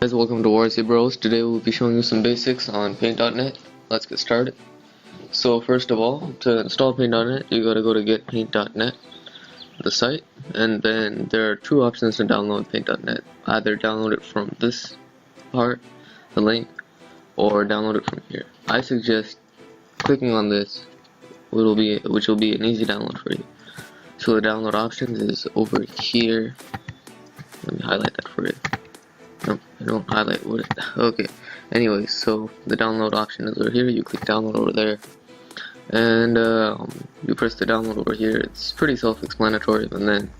Guys, welcome to Resize Bros. Today we'll be showing you some basics on Paint.net. Let's get started. So first of all, to install Paint.net, you gotta go to getpaint.net, the site, and then there are two options to download Paint.net. Either download it from this part, the link, or download it from here. I suggest clicking on this, which will be an easy download for you. So the download options is over here. Let me highlight that for you. No, I don't highlight what it. Okay. Anyways, so the download option is over here. You click download over there, and you press the download over here. It's pretty self-explanatory. And then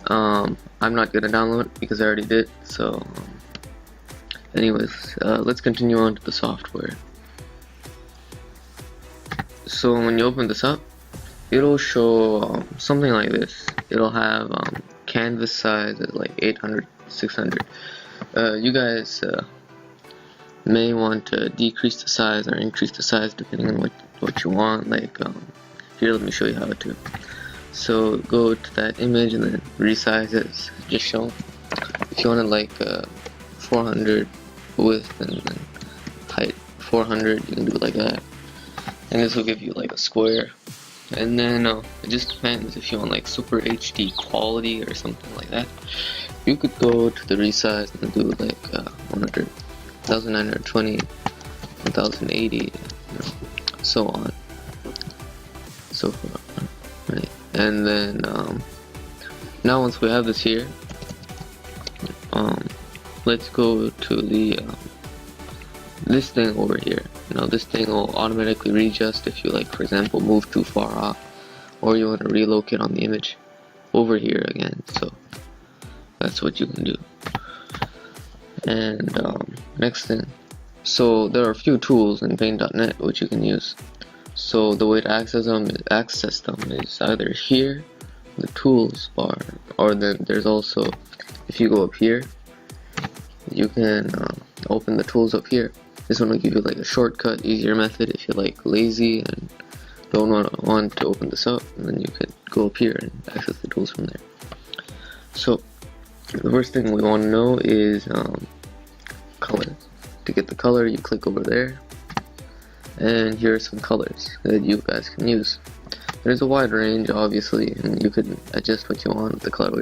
I'm not gonna download it because I already did. So, anyways, let's continue on to the software. So when you open this up, it'll show something like this. It'll have canvas size at like 800, 600. You guys may want to decrease the size or increase the size depending on what you want. Like here, let me show you how to. So go to that image and then resize it. It's just shown. If you wanted like 400 width and then height 400, you can do it like that. And this will give you like a square. And then it just depends if you want like super HD quality or something like that. You could go to the resize and do like 100, 1920, 1080, you know, so on, so forth, right? And then now once we have this here, let's go to the this thing over here. You know, this thing will automatically readjust if you, like, for example, move too far off, or you want to relocate on the image over here again. So that's what you can do. And next thing, so there are a few tools in Paint.net which you can use. So the way to access them is either here, the tools bar, or then there's also, if you go up here, you can open the tools up here. This one will give you like a shortcut, easier method if you're like lazy and don't want to open this up, and then you could go up here and access the tools from there. So the first thing we want to know is color. To get the color, you click over there, and here are some colors that you guys can use. There's a wide range, obviously, and you could adjust what you want with the color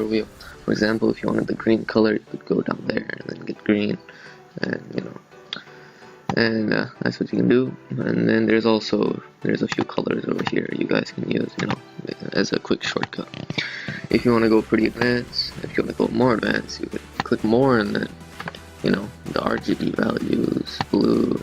wheel. For example, if you wanted the green color, you could go down there and then get green, and you know, and that's what you can do. And then there's a few colors over here you guys can use, you know, as a quick shortcut. If you want to go pretty advanced, if you want to go more advanced, you could click more, and then, you know, the RGB values, blue,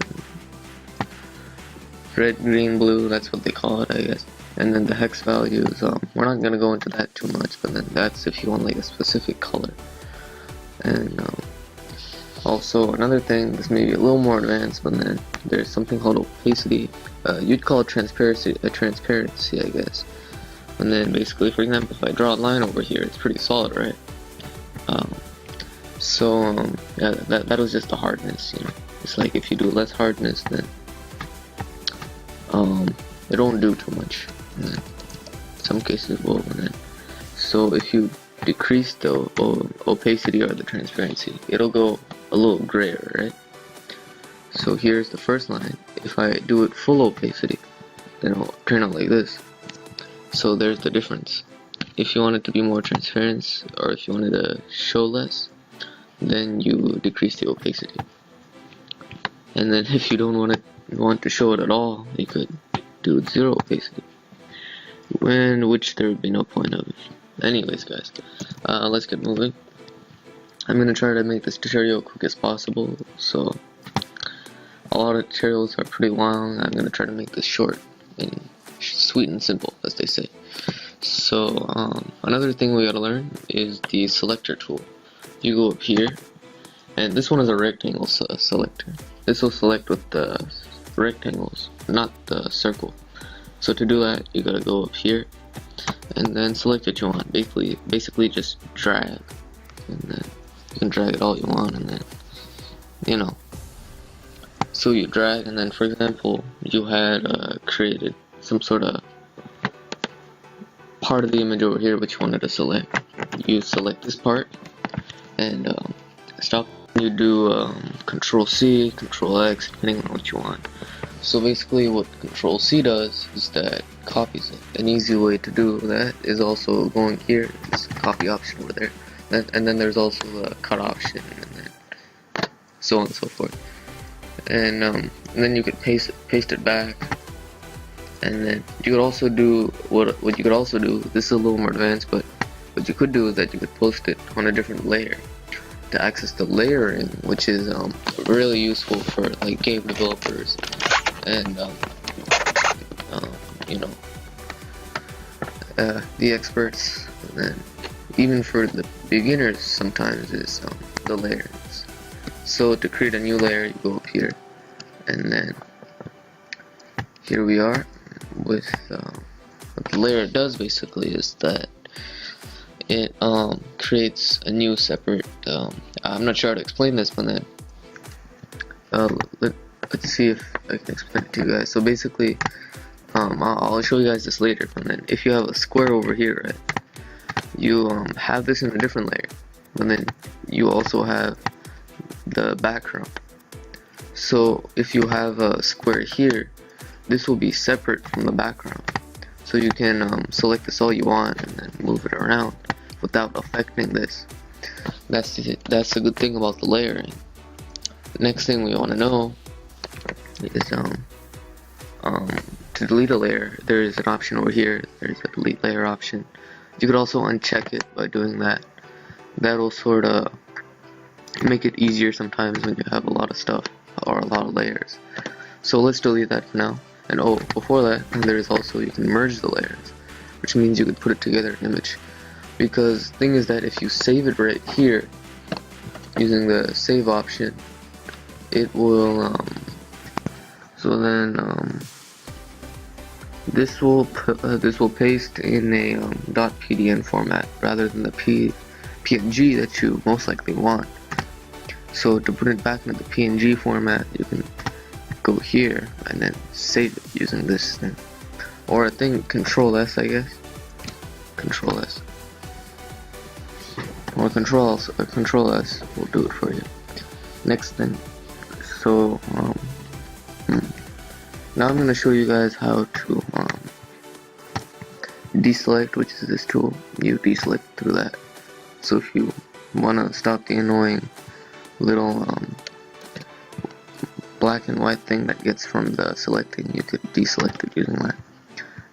red, green, blue, that's what they call it, I guess. And then the hex values, we're not gonna go into that too much, but then that's if you want like a specific color. And also another thing, this may be a little more advanced, but then there's something called opacity. You'd call it transparency, I guess. And then basically, for example, if I draw a line over here, it's pretty solid, right? Yeah, that was just the hardness, you know. It's like if you do less hardness, then it won't do too much. And then some cases will. And then, so if you decrease the opacity or the transparency, it'll go a little grayer, right? So here's the first line. If I do it full opacity, then it'll turn out like this. So there's the difference. If you want it to be more transparent, or if you wanted to show less, then you decrease the opacity. And then if you don't want to show it at all, you could do 0 opacity, which there would be no point of it. Anyways, guys, let's get moving. I'm gonna try to make this tutorial quick as possible. So a lot of tutorials are pretty long. I'm gonna try to make this short and sweet and simple, as they say. So another thing we gotta learn is the selector tool. You go up here, and this one is a rectangle selector. This will select with the rectangles, not the circle. So to do that, you gotta go up here and then select what you want. Basically just drag, and then you can drag it all you want, and then, you know, so you drag, and then, for example, you had created some sort of part of the image over here which you wanted to select. You select this part, and stop. You do Control C, Control X, depending on what you want. So basically what Control C does is that copies it. An easy way to do that is also going here, this copy option over there, and then there's also the cut option, and then so on and so forth. And then you could paste it back, and then you could also do what you could also do. This is a little more advanced, but what you could do is that you could post it on a different layer to access the layering, which is really useful for like game developers and you know, the experts, and then even for the beginners sometimes is the layers. So to create a new layer, you go up here, and then here we are with what the layer does basically is that it creates a new separate I'm not sure how to explain this, but then let's see if I can explain it to you guys. So basically I'll show you guys this later, but then if you have a square over here, right, you have this in a different layer, and then you also have the background. So if you have a square here, this will be separate from the background, so you can select this all you want and then move it around without affecting this. That's the good thing about the layering. The next thing we want to know is to delete a layer, there is an option over here. There's a delete layer option. You could also uncheck it by doing that. That'll sort of make it easier sometimes when you have a lot of stuff or a lot of layers. So let's delete that for now. And oh, before that, there's also, you can merge the layers, which means you could put it together in an image. Because the thing is that if you save it right here using the save option, it will so then this will paste in a .pdn format rather than the PNG that you most likely want. So to put it back into the PNG format, you can go here and then save it using this thing, or I think Control S, I guess. Control S or Control S will do it for you. Next thing, so now I'm going to show you guys how to deselect, which is this tool. You deselect through that. So if you want to stop the annoying little black and white thing that gets from the selecting, you could deselect it using that.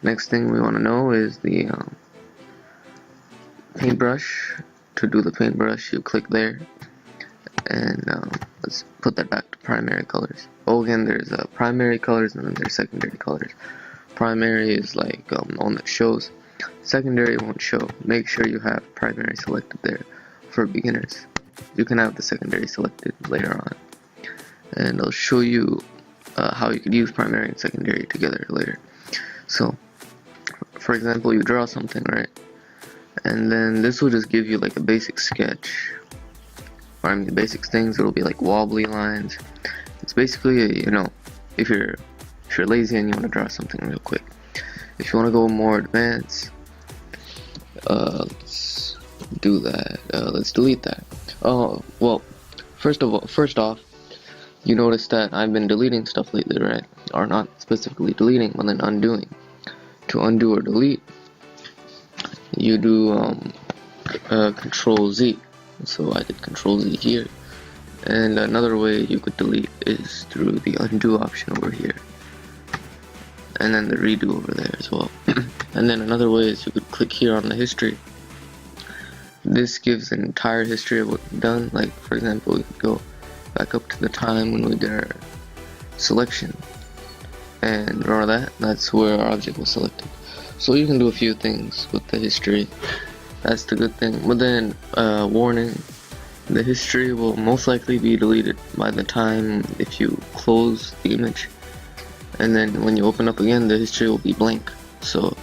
Next thing we want to know is the paintbrush. To do the paintbrush, you click there, and let's put that back to primary colors. Oh, again, there's primary colors and then there's secondary colors. Primary is like one that shows. Secondary won't show. Make sure you have primary selected there for beginners. You can have the secondary selected later on, and I'll show you how you could use primary and secondary together later. So, for example, you draw something, right? And then this will just give you like a basic sketch, or I mean basic things. It'll be like wobbly lines. It's basically, you know, if you're lazy and you want to draw something real quick. If you want to go more advanced, let's do that. Let's delete that. Oh well, first off, you notice that I've been deleting stuff lately, right? Or not specifically deleting, but then undoing. To undo or delete, you do Control Z. So I did Control Z here. And another way you could delete is through the undo option over here, and then the redo over there as well. And then another way is you could click here on the history. This gives an entire history of what we've done. Like for example, we could go back up to the time when we did our selection, and remember that's where our object was selected. So you can do a few things with the history. That's the good thing. But then warning, the history will most likely be deleted by the time if you close the image, and then when you open up again, the history will be blank. So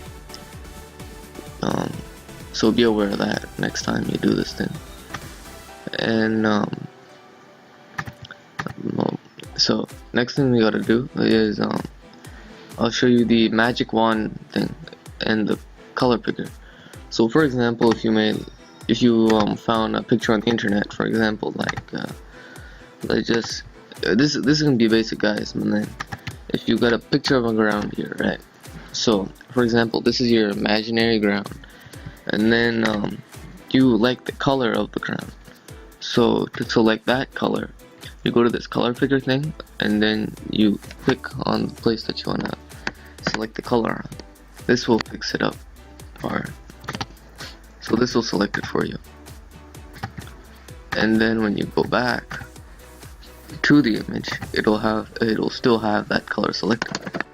so be aware of that next time you do this thing. And so next thing we gotta do is I'll show you the magic wand thing and the color picker. So for example, if if you found a picture on the internet, for example, like let's just this is gonna be basic, guys. And then if you got a picture of a ground here, right? So for example, this is your imaginary ground, and then you like the color of the ground. So to select that color, you go to this color picker thing, and then you click on the place that you wanna select the color on. This will fix it up, or so this will select it for you. And then when you go back to the image, it'll still have that color selected.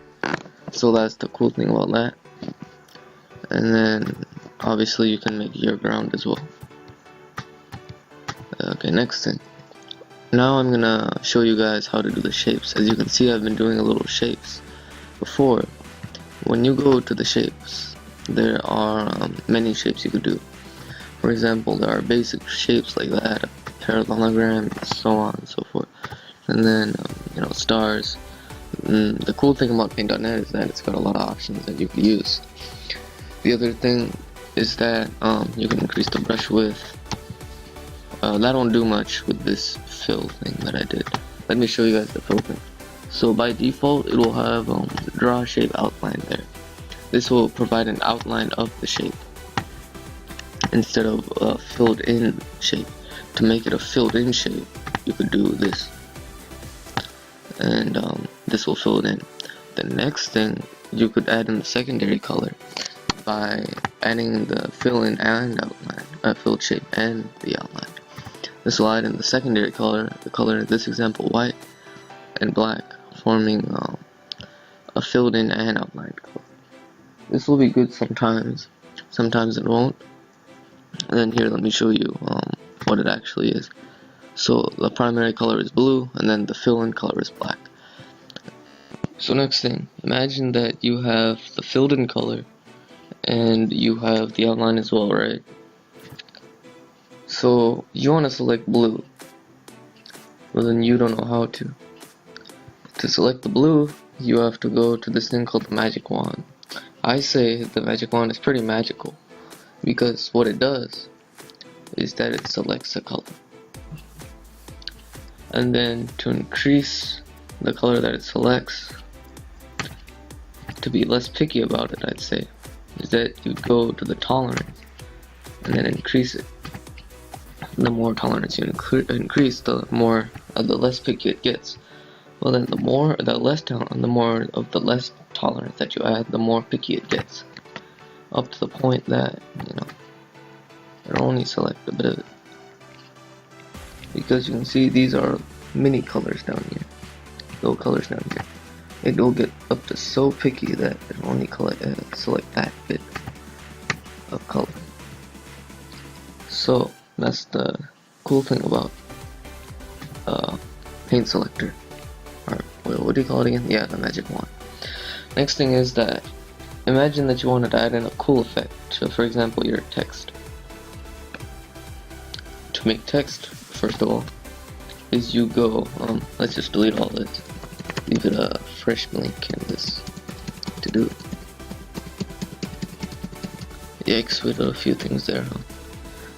So that's the cool thing about that. And then obviously you can make your ground as well. Okay, next thing. Now I'm gonna show you guys how to do the shapes. As you can see, I've been doing a little shapes before. When you go to the shapes, there are many shapes you could do. For example, there are basic shapes like that, a parallelogram, and so on and so forth. And then stars. The cool thing about Paint.net is that it's got a lot of options that you can use. The other thing is that you can increase the brush width. That won't do much with this fill thing that I did. Let me show you guys the fill thing. So by default, it will have draw shape outline there. This will provide an outline of the shape instead of filled in shape. To make it a filled in shape, you could do this, and this will fill it in. The next thing, you could add in the secondary color by adding the fill in and outline, filled shape and the outline. This will add in the secondary color, the color in this example white and black, forming a filled in and outlined color. This will be good sometimes it won't. And then here, let me show you what it actually is. So the primary color is blue, and then the fill in color is black. So next thing, imagine that you have the filled in color and you have the outline as well, right? So you want to select blue, but then you don't know how to. To select the blue, you have to go to this thing called the magic wand. I say the magic wand is pretty magical, because what it does is that it selects a color. And then to increase the color that it selects, to be less picky about it, I'd say, is that you go to the tolerance and then increase it. The more tolerance you increase, the less picky it gets. Well, then the more of the less tolerance that you add, the more picky it gets, up to the point that it'll only select a bit of it. Because you can see these are mini colors down here, little colors down here. It will get up to so picky that it'll only select that bit of color. So that's the cool thing about paint selector, or what do you call it again? Yeah, the magic wand. Next thing is that imagine that you wanted to add in a cool effect. So for example, your text. To make text, first of all, is you go let's just delete all this, leave it a fresh blank canvas to do it. Yikes, we did a few things there, huh?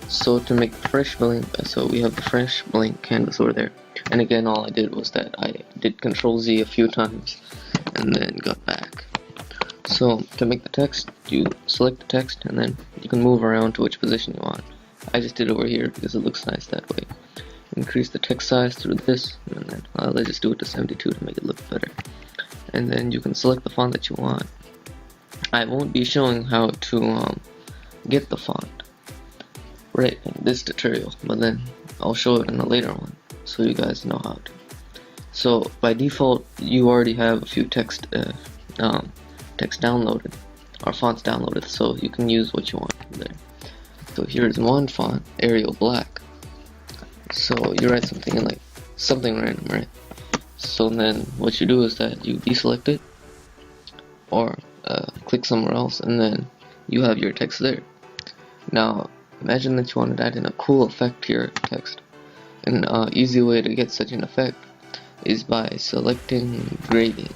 So to make fresh blank, so we have the fresh blank canvas over there. And again, all I did was that I did Control Z a few times and then got back. So to make the text, you select the text and then you can move around to which position you want. I just did it over here because it looks nice that way. Increase the text size through this, and then let's just do it to 72 to make it look better. And then you can select the font that you want. I won't be showing how to get the font right in this tutorial, but then I'll show it in a later one so you guys know how to. So by default, you already have a few text downloaded, or fonts downloaded, so you can use what you want there. So here's one font, Arial Black. So you write something in like something random, right? So then what you do is that you deselect it or click somewhere else, and then you have your text there. Now imagine that you wanted to add in a cool effect to your text. An easy way to get such an effect is by selecting gradient.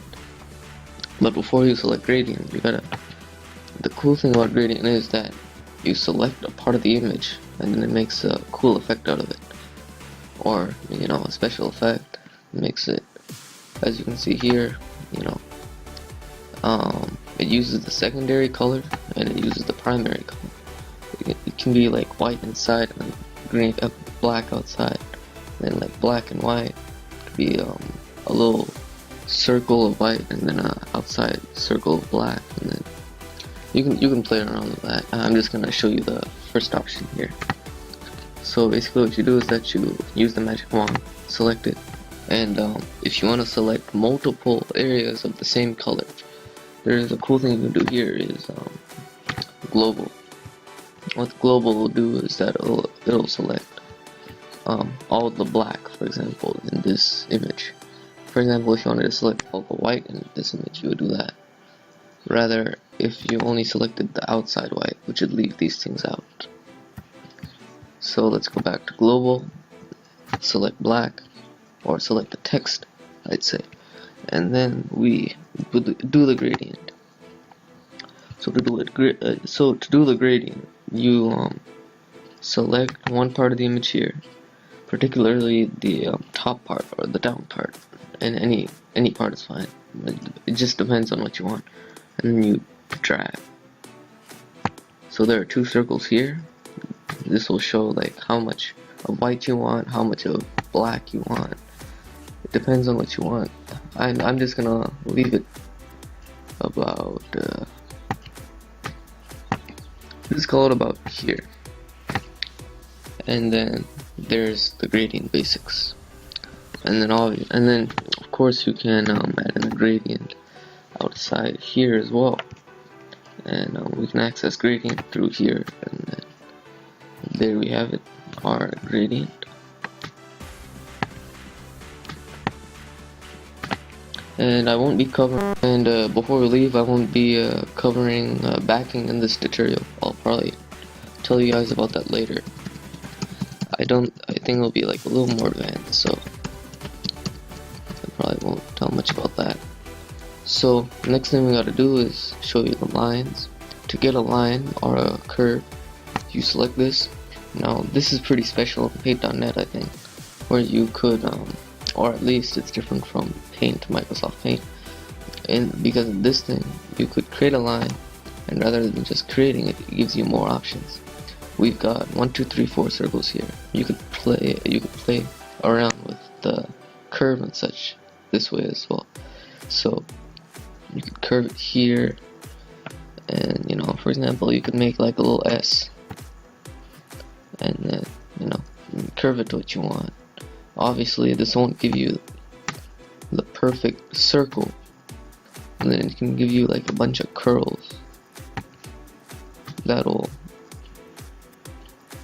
But before you select gradient, the cool thing about gradient is that you select a part of the image and then it makes a cool effect out of it, or you know, a special effect. It makes it, as you can see here, you know, it uses the secondary color and it uses the primary color. It can be like white inside and green, black outside, and then like black and white. It could be a little circle of white and then a outside circle of black, and then you can play around with that. I'm just gonna show you the first option here. So basically what you do is that you use the magic wand, select it, and if you want to select multiple areas of the same color, there's a cool thing you can do here is global. What the global will do is that it'll select all the black, for example, in this image. For example, if you wanted to select all the white in this image, you would do that. Rather, if you only selected the outside white, which would leave these things out. So let's go back to global, select black, or select the text, I'd say, and then we do the gradient. So to do the gradient, you select one part of the image here, particularly the top part or the down part, and any part is fine. It just depends on what you want, and then you drag. So there are two circles here. This will show like how much of white you want, how much of black you want. It depends on what you want. I'm just gonna leave it about let's call it about here. And then there's the gradient basics. And then of course you can add in a gradient outside here as well. And we can access gradient through here, and then there we have it, our gradient. And I won't be covering, and before we leave, I won't be covering backing in this tutorial. I'll probably tell you guys about that later. I think it'll be like a little more advanced, so I probably won't tell much about that. So next thing we gotta do is show you the lines. To get a line or a curve, you select this. Now this is pretty special in Paint.net, I think, where you could, or at least it's different from Paint, Microsoft Paint, and because of this thing, you could create a line, and rather than just creating it, it gives you more options. We've got 1, 2, 3, 4 circles here. You could play around with the curve and such this way as well. So you could curve it here, and you know, for example, you could make like a little S, and then you know, curve it to what you want. Obviously this won't give you the perfect circle, and then it can give you like a bunch of curls that'll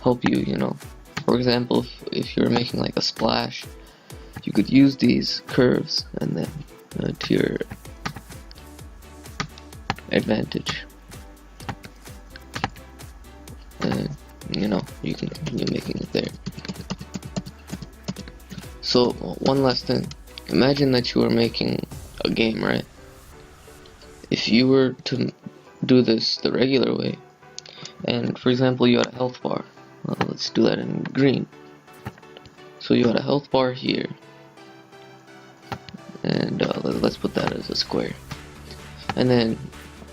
help you, you know. For example, if you're making like a splash, you could use these curves and then to your advantage, and you know, you're making it there. So one last thing, imagine that you are making a game, right? If you were to do this the regular way, and for example you had a health bar, let's do that in green. So you had a health bar here, and let's put that as a square, and then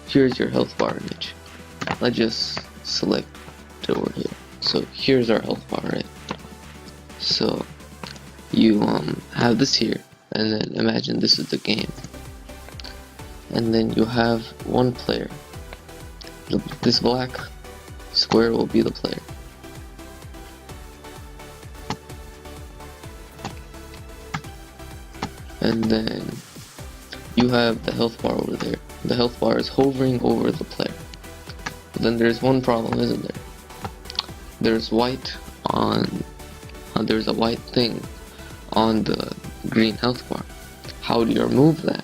here's your health bar image. Let's just select it over here. So here's our health bar, right? So you have this here, and then imagine this is the game, and then you have one player. This black square will be the player, and then you have the health bar over there. The health bar is hovering over the player. But then there's one problem, isn't there? There's white on there's a white thing on the green health bar. How do you remove that?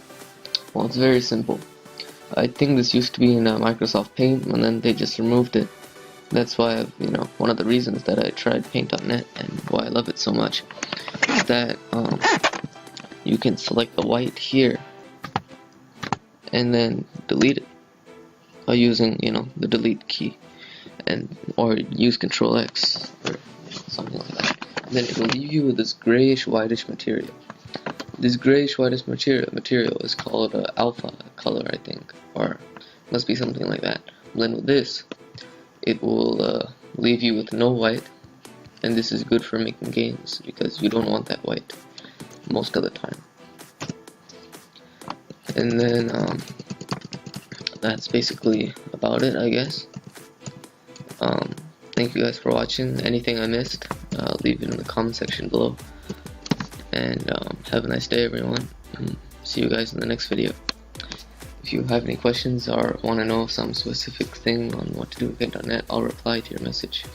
Well, it's very simple. I think this used to be in Microsoft Paint, and then they just removed it. That's why one of the reasons that I tried Paint.net and why I love it so much is that you can select the white here and then delete it by using the delete key, or use Control X or something like that. And then it will leave you with this grayish whitish material. This grayish whitish material is called alpha color, I think, or must be something like that. And then with this, it will leave you with no white, and this is good for making games because you don't want that white most of the time. And then that's basically about it, I guess. Thank you guys for watching. Anything I missed, leave it in the comment section below. And have a nice day, everyone. And see you guys in the next video. If you have any questions or want to know some specific thing on what to do with Paint.net, I'll reply to your message.